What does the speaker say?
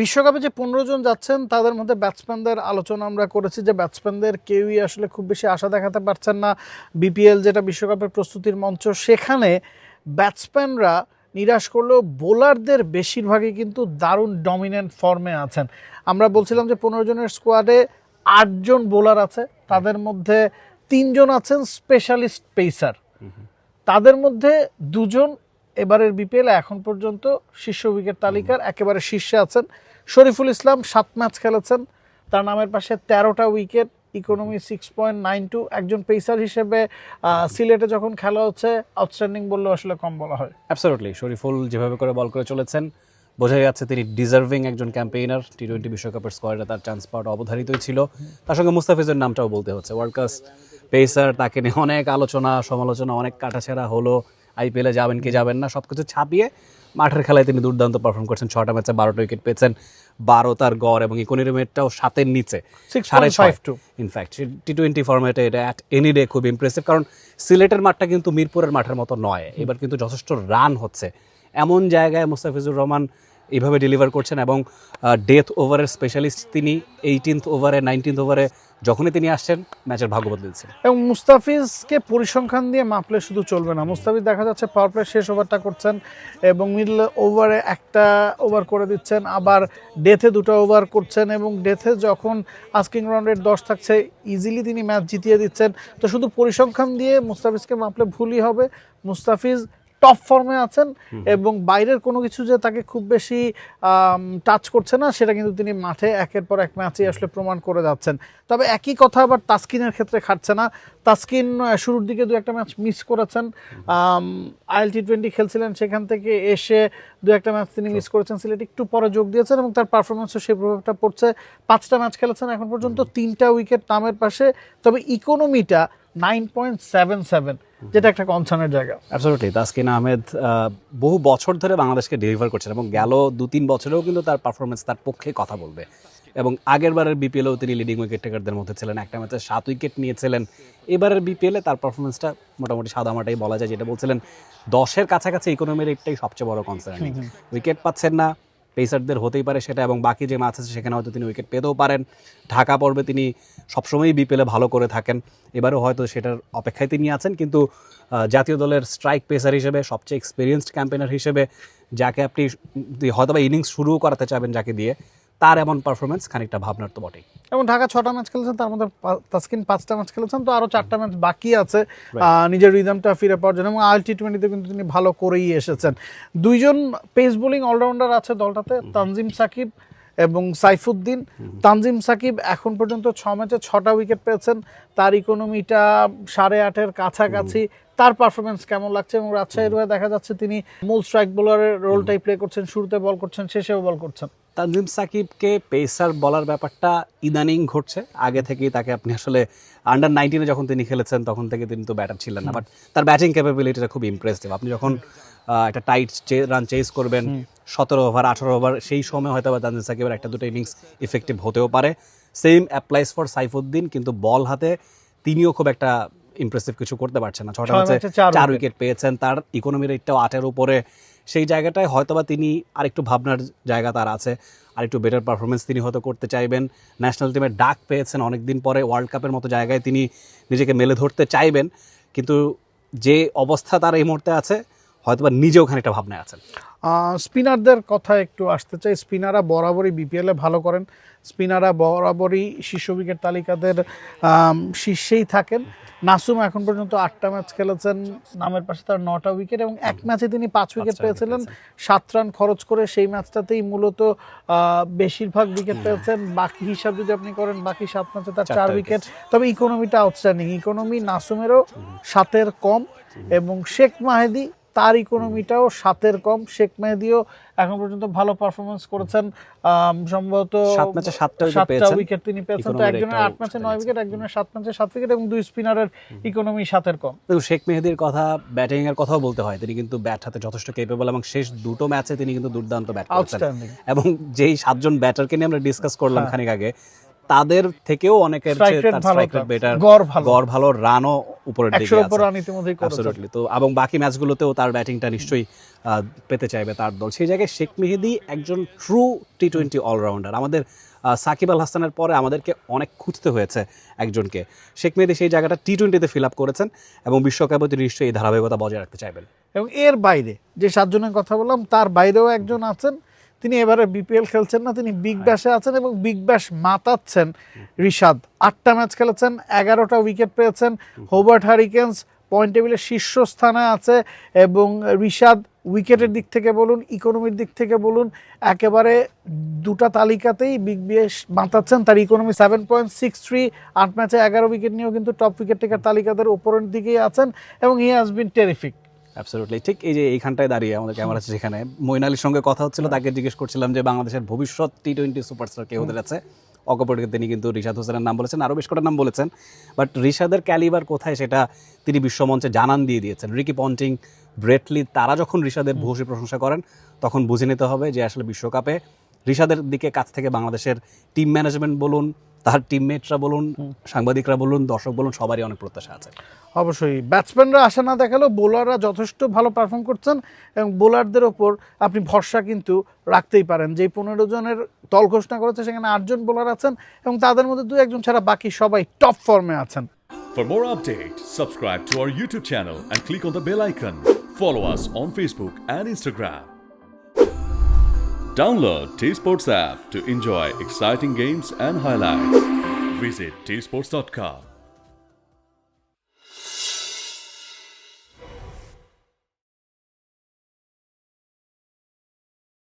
বিশ্বকাপে যে 15 জন যাচ্ছেন তাদের মধ্যে ব্যাটসম্যানদের আলোচনা আমরা করেছি যে ব্যাটসম্যানদের কেউই আসলে খুব বেশি আশা দেখাতে পারছেন না। বিপিএল যেটা বিশ্বকাপের প্রস্তুতির মঞ্চ, সেখানে ব্যাটসম্যানরা নিরাশ করলেও বোলারদের বেশিরভাগই কিন্তু দারুণ ডমিনেন্ট ফর্মে আছেন। আমরা বলছিলাম যে 15 জনের স্কোয়াডে 8 জন বোলার আছে, তাদের মধ্যে 3 জন আছেন স্পেশালিস্ট পেসার, তাদের মধ্যে 2 জন এবারের বিপিএল এখন পর্যন্ত শীর্ষ উইকেট তালিকার একেবারে শীর্ষে আছেন। শরীফুল ইসলাম 7 ম্যাচ খেলেছেন, তার নামের পাশে 13টা উইকেট, ইকোনমি 6.92। একজন পেসার হিসেবে সিলেটে যখন খেলা হচ্ছে আউটস্ট্যান্ডিং বললেও আসলে কম বলা হয়। অ্যাবসলিউটলি, শরীফুল যেভাবে করে বল করে চলেছেন বোঝা যাচ্ছে তিনি ডিজার্ভিং একজন ক্যাম্পেইনার। টি-20 বিশ্বকাপের স্কোয়াডে তার চান্স পাওয়াটা অবধারিতই ছিল। তার সঙ্গে মুস্তাফিজের নামটাও বলতে হচ্ছে, ওয়ার্ল্ড ক্লাস পেসার, তাকে নিয়ে অনেক আলোচনা সমালোচনা, অনেক কাটাছেঁড়া হলো, আইপিএলে যাবেন কি যাবেন না সবকিছু ছাপিয়ে মাঠের খেলায় তিনি দুর্দান্ত পারফর্ম করছেন। 6টা ম্যাচে 12টা উইকেট পেয়েছেন, 12 তার গড়, এবং ইকোনমিটাও 7-এর নিচে, 6.52। ইনফ্যাক্ট টি-20 ফরম্যাটে এটা অ্যাট এনি ডে খুব ইমপ্রেসিভ। কারণ সিলেটের মাঠটা কিন্তু মিরপুরের মাঠের মতো নয়, এবার কিন্তু যথেষ্ট রান হচ্ছে। এমন জায়গায় মুস্তাফিজুর রহমান এইভাবে ডেলিভার করছেন, এবং ডেথ ওভারের স্পেশালিস্ট তিনি। 18th ওভারে 19th ওভারে যখনই তিনি আসছেন ম্যাচের ভাগ্য বদলে দিচ্ছেন। এবং মুস্তাফিজকে পরিসংখ্যান দিয়ে মাপলে শুধু চলবে না। মুস্তাফিজ দেখা যাচ্ছে পাওয়ার প্লে শেষ ওভারটা করছেন এবং মিডল ওভারে একটা ওভার করে দিচ্ছেন, আবার ডেথে 2টা ওভার করছেন, এবং ডেথে যখন আস্কিং রান রেট 10 থাকছে ইজিলি তিনি ম্যাচ জিতিয়ে দিচ্ছেন। তো শুধু পরিসংখ্যান দিয়ে মুস্তাফিজকে মাপলে ভুলই হবে। মুস্তাফিজ টপ ফর্মে আছেন এবং বাইরের কোনো কিছু যে তাকে খুব বেশি টাচ করছে না সেটা কিন্তু তিনি মাঠে একের পর এক ম্যাচেই আসলে প্রমাণ করে যাচ্ছেন। তবে একই কথা আবার তাসকিনের ক্ষেত্রে খাটছে না। তাসকিন শুরুর দিকে 2-1টা ম্যাচ মিস করেছেন, আইএল টি-20 খেলছিলেন, সেখান থেকে এসে 2-1টা ম্যাচ তিনি মিস করেছেন, সিলেট একটু পরে যোগ দিয়েছেন এবং তার পারফরমেন্সও সেই প্রভাবটা পড়ছে। 5টা ম্যাচ খেলেছেন এখন পর্যন্ত, 3টা উইকেট নামের পাশে, তবে ইকোনমিটা 9.77, যেটা একটা কনসার্নের জায়গা। অ্যাবসলিউটলি, তাসকিন আহমেদ বহু বছর ধরে বাংলাদেশকে ডেলিভার করছেন, এবং গেল 2-3 বছরেও কিন্তু তার পারফরমেন্স তার পক্ষে কথা বলবে। এবং আগের বারের বিপিএলেও তিনি লিডিং উইকেট টেকারদের মধ্যে ছিলেন, একটা ম্যাচে 7 উইকেট নিয়েছিলেন। এবারের বিপিএলে তার পারফরমেন্সটা মোটামুটি সাদামাটাই বলা যায়, যেটা বলছিলেন 10-এর কাছাকাছি ইকোনমির একটাই সবচেয়ে বড় কনসার্ন। উইকেট পাচ্ছেন না, পেসারদের হতেই পারে সেটা, এবং বাকি যে ম্যাচ আছে সেখানে হয়তো তিনি উইকেট পেতেও পারেন। ঢাকা পর্বে তিনি সবসময়ই বিপিএলে ভালো করে থাকেন, এবারেও হয়তো সেটার অপেক্ষায় তিনি আছেন। কিন্তু জাতীয় দলের স্ট্রাইক পেসার হিসেবে, সবচেয়ে এক্সপিরিয়েন্সড ক্যাম্পেইনার হিসেবে, যাকে আপনি হয়তো বা ইনিংস শুরুও করাতে চাবেন যাকে দিয়ে, তার এমন পারফরমেন্স খানিকটা ভাবনার তো বটেই। এবং ঢাকা 6টা ম্যাচ খেলেছেন, তার মধ্যে তাসকিন 5টা ম্যাচ খেলেছেন, তো আরো 4টা ম্যাচ বাকি আছে নিজের রিদমটা ফিরে পাওয়ার জন্য, এবং আইএল টি-20তে কিন্তু তিনি ভালো করেই এসেছেন। 2 জন পেস বোলিং অলরাউন্ডার আছে দলটাতে, তানজিম সাকিব এবং সাইফুদ্দিন। তানজিম সাকিব এখন পর্যন্ত 6 ম্যাচে 6টা উইকেট পেয়েছেন, তার ইকোনমিটা 8.5-এর কাছাকাছি। তার পারফরমেন্স কেমন লাগছে? এবং রাজশাহীর হয়ে দেখা যাচ্ছে তিনি মূল স্ট্রাইক বোলারের রোলটাই প্লে করছেন, শুরুতে বল করছেন, শেষেও বল করছেন। তানজিম সাকিবকে পেসার বলার ব্যাপারটা ইদানিং ঘটছে, আগে থেকেই তাকে আপনি আসলে আন্ডার 19-এ যখন তিনি খেলেছেন তখন থেকে তিনি তো ব্যাটার ছিলেন না, বাট তার ব্যাটিং ক্যাপাবিলিটিটা খুব ইমপ্রেসিভ। আপনি যখন একটা টাইট রান চেস করবেন 17 ওভার 18 ওভার, সেই সময় হয়তো বা তানজিম সাকিবের 1-2টা ইনিংস ইফেক্টিভ হতেও পারে। সেম অ্যাপ্লাইজ ফর সাইফুদ্দিন, কিন্তু বল হাতে তিনিও খুব একটা ইমপ্রেসিভ কিছু করতে পারছেন না। 6টা ম্যাচে 4 উইকেট পেয়েছেন, তার ইকোনমি রেটটাও 8-এর উপরে। সেই জায়গাটায় হয়তোবা তিনি আরেকটু ভাবনার জায়গা তার আছে, আরেকটু বেটার পারফরমেন্স তিনি হয়তো করতে চাইবেন। ন্যাশনাল টিমের ডাক পেয়েছেন অনেকদিন পরে, ওয়ার্ল্ড কাপের মতো জায়গায় তিনি নিজেকে মেলে ধরতে চাইবেন, কিন্তু যে অবস্থা তার এই মুহূর্তে আছে হয়তোবা নিজেও খানিকটা ভাবনায় আছেন। স্পিনারদের কথা একটু আসতে চাই। স্পিনাররা বরাবরই বিপিএলে ভালো করেন, স্পিনাররা বরাবরই শীর্ষ উইকেট তালিকাদের শীর্ষেই থাকেন। নাসুম এখন পর্যন্ত 8টা ম্যাচ খেলেছেন, নামের পাশে তার 9টা উইকেট, এবং এক ম্যাচে তিনি 5 উইকেট পেয়েছিলেন 7 রান খরচ করে। সেই ম্যাচটাতেই মূলত বেশিরভাগ উইকেট পেয়েছেন। বাকি হিসাব যদি আপনি করেন, বাকি 7 ম্যাচে তার 4 উইকেট। তবে ইকোনমিটা আউটস্ট্যান্ডিং, ইকোনমি নাসুমেরও 7-এর কম, এবং শেখ মাহেদি তার ইকোনমিটাও 7-এর কম। শেখ মেহেদিও এখন পর্যন্ত ভালো পারফরমেন্স করেছেন, সম্ভবত 7 ম্যাচে 7টা উইকেট তিনি পেয়েছেন। তো একজনের 8 ম্যাচে 9 উইকেট, একজনের 7 ম্যাচে 7 উইকেট, এবং 2 স্পিনারের ইকোনমি 7-এর কম। শেখ মেহেদির কথা, ব্যাটিং এর কথাও বলতে হয়, তিনি কিন্তু ব্যাট হাতে যথেষ্ট কেপেবল, এবং শেষ 2টো ম্যাচে তিনি কিন্তু দুর্দান্ত ব্যাট করেছেন। এবং যেই 7 জন ব্যাটারকে নিয়ে আমরা ডিসকাস করলাম খানিক আগে, তাদের থেকেও অনেকের বেটার, গড় ভালো, রানও উপরের দিকে 100 উপর আছে রান ইতিমধ্যেই করেছেন। অ্যাবসলিউটলি। তো এবং বাকি ম্যাচগুলোতেও তার ব্যাটিংটা নিশ্চয়ই পেতে চাইবে তার দল। সেই জায়গায় শেখ মেহেদী একজন ট্রু টি-20 অলরাউন্ডার। আমাদের সাকিব আল হাসানের পরে আমাদেরকে অনেক খুঁজতে হয়েছে একজনকে। শেখ মেহেদী সেই জায়গাটা টি-20তে ফিল আপ করেছেন এবং বিশ্বকাপে তিনি নিশ্চয়ই এই ধারাবাহিকতা বজায় রাখতে চাইবেন। এবং এর বাইরে যে 7 জনের কথা বললাম তার বাইরেও একজন আছেন, তিনি এবারে বিপিএল খেলছেন না, তিনি বিগ ব্যাশে আছেন এবং বিগ ব্যাশ মাতাচ্ছেন রিশাদ। 8টা ম্যাচ খেলেছেন, 11টা উইকেট পেয়েছেন। হোবার্ট হারিকেন্স পয়েন্ট টেবিলের শীর্ষস্থানে আছে এবং রিশাদ উইকেটের দিক থেকে বলুন, ইকোনমির দিক থেকে বলুন, একেবারে দুটা তালিকাতেই বিগ ব্যাশ মাতাচ্ছেন। তার ইকোনমি 7.63, 8 ম্যাচে 11 উইকেট নিয়েও কিন্তু টপ উইকেট টেকার তালিকাদের উপরের দিকেই আছেন এবং he has been terrific. Absolutely ঠিক। এই যে এইখানটায় দাঁড়িয়ে আমাদের ক্যামেরা আছে যেখানে, মঈন আলীর সঙ্গে কথা হচ্ছিল, তাকে জিজ্ঞেস করছিলাম যে বাংলাদেশের ভবিষ্যৎ টি-20 সুপারস্টার কে হতে যাচ্ছে। অকপটে তিনি কিন্তু রিশাদ হোসেনের নাম বলেছেন, আরও বেশ কটা নাম বলেছেন, বাট রিশাদের ক্যালিবার কোথায় সেটা তিনি বিশ্বমঞ্চে জানান দিয়ে দিয়েছেন। রিকি পন্টিং, ব্রেটলি তারা যখন রিশাদের ভূয়সী প্রশংসা করেন তখন বুঝে নিতে হবে যে আসলে বিশ্বকাপে রিশাদের দিকে কাছ থেকে বাংলাদেশের টিম ম্যানেজমেন্ট বলুন, তার টিমমেটরা বলুন, সাংবাদিকরা বলুন, দর্শক বলুন, সবারই অনেক প্রত্যাশা আছে। অবশ্যই ব্যাটসম্যানরা আশা না দেখালেও বোলাররা যথেষ্ট ভালো পারফর্ম করছেন এবং বোলারদের ওপর আপনি ভরসা কিন্তু রাখতেই পারেন। যেই 15 জনের দল ঘোষণা করেছে সেখানে 8 জন বোলার আছেন এবং তাদের মধ্যে 2-1 জন ছাড়া বাকি সবাই টপ ফর্মে আছেন। For more updates, subscribe to our YouTube channel and click on the bell icon. Follow us on Facebook and Instagram. Download T-Sports app to enjoy exciting games and highlights. Visit tsports.com.